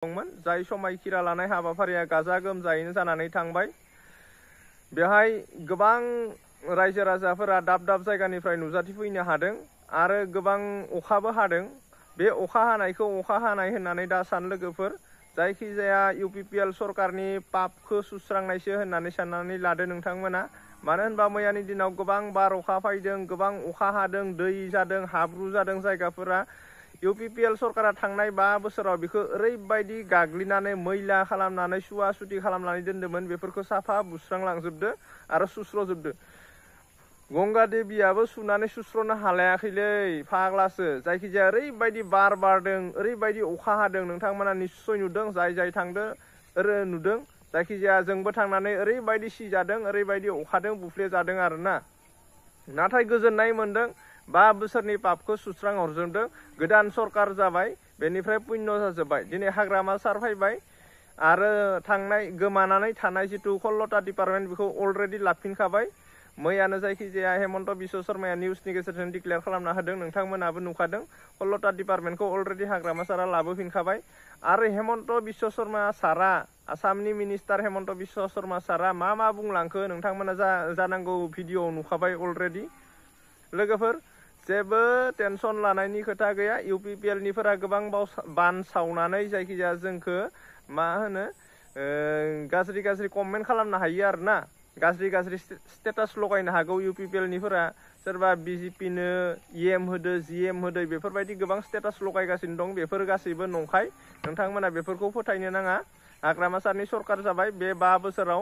दंमोन जाय समायखिरा लानाय हाबाफारिया गाजा गोमजायैनो जानानै थांबाय। बेहाय गोबां रायजो राजाफोरा दाब दाब जायगानिफ्राय नुजाथिफैनो हादों आरो गोबां अखाबो हादों। बे अखा हानायखौ अखा हानाय होननानै दा सान लोगोफोर जायखिजाया UPPL सरकारनि पापखौ सुस्रांनायसो होननानै साननानै लादो नोंथांमोना। मानो होनबा मैयानि दिनाव गोबां बार अखा फैदों, गोबां अखा हादों, दै जादों, हाब्रु जादों जायगाफोरा। UPPL सरकारा थांनाय 5 बोसोराव बेखौ ओरैबायदि गाग्लिनानै मैला खालामनानै सुवा सुथि खालामनानै दोन्दोंमोन, बेफोरखौ साफा बुस्रांलांजोबदो आरो सुस्र'जोबदो। गंगा देबियाबो सुनानै सुस्र'नो हालायाखैलै फाग्लासो। जायखिजाया ओरैबायदि बार बारदों, ओरैबायदि अखा हादों, नोंथांमोना निस्सय नुदों, जाय थांदो नुदों। जायखिजाया जोंबो थांनानै ओरैबायदि सिजादों, ओरैबायदि अखादों बुफ्लेजादों आरोना। नाथाय गोजोननाय मोन्दों, 5 बोसोरनि पापखौ सुस्रां हरजोबदों। गोदान सरकार जाबाय, बेनिफ्राय पुण्य जाजोब्बाय। दिनै हाग्रामा सार फैबाय आरो थांनाय गोमानानै थानाय जिथु कल्लता डिपार्टमेन्ट बेखौ अलरेडि लाफिनखाबाय। मैयानो जायखिजाया हेमन्त बिश्व शर्माया निउसनि गेजेरजों डिक्लेयार खालामना होदों, नोंथांमोनाबो नुखादों। कल्लता डिपार्टमेन्टखौ अलरेडि हाग्रामा सारा लाबोफिनखाबाय। आरो हेमन्त बिश्व शर्मा सारा, आसामनि मिनिस्टार हेमन्त बिश्व शर्मा सारा मा बुंलांखो नोंथांमोना जानांगौ भिडिअ नुखाबाय अलरेडि। लोगोफोर जेबो टेनसन लानायनि खोथा गैया। UPPLनिफोरा गोबां बान सावनानै जायखिजाया जोंखौ मा होनो गाज्रि कमेन्ट खालामनो हायो आरोना। गाज्रि स्टेटास लगायनो हागौ UPPLनिफोरा। सोरबा BJPनो EM होदो, GM होदो, बेफोरबायदि गोबां स्टेटास लगायगासिनो दं। बेफोर गासैबो नंखाय। नोंथांमोना बेफोरखौ फोथायनो नाङा। हाग्रामा सारनि सरकार जाबाय, बे 5 बोसोराव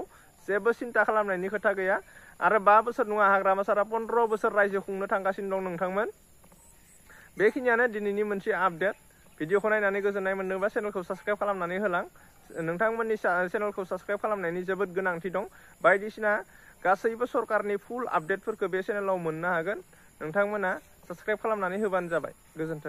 जेबो सिन्था खालामनायनि खोथा गैया। आरो 5 बोसोर नङा, हाग्रामा सारा 15 बोसोर रायजो खुंनो थांगासिनो दं नोंथांमोन। बेखिनियानो दिनैनि मोनसे आपडेट। भिडिअखौ नायनानै गोजोननाय मोनदोंबा चेनेलखौ साबस्क्राइब खालामनानै होलां। नोंथांमोननि चेनेलखौ साबस्क्राइब खालामनायनि जोबोद गोनांथि दं। बायदिसिना गासैबो सरकारनि फुल आपडेटफोरखौ बे चेनेलाव मोननो हागोन। नोंथांमोना साबस्क्राइब खालामनानै होबानो जाबाय। गोजोन्थों।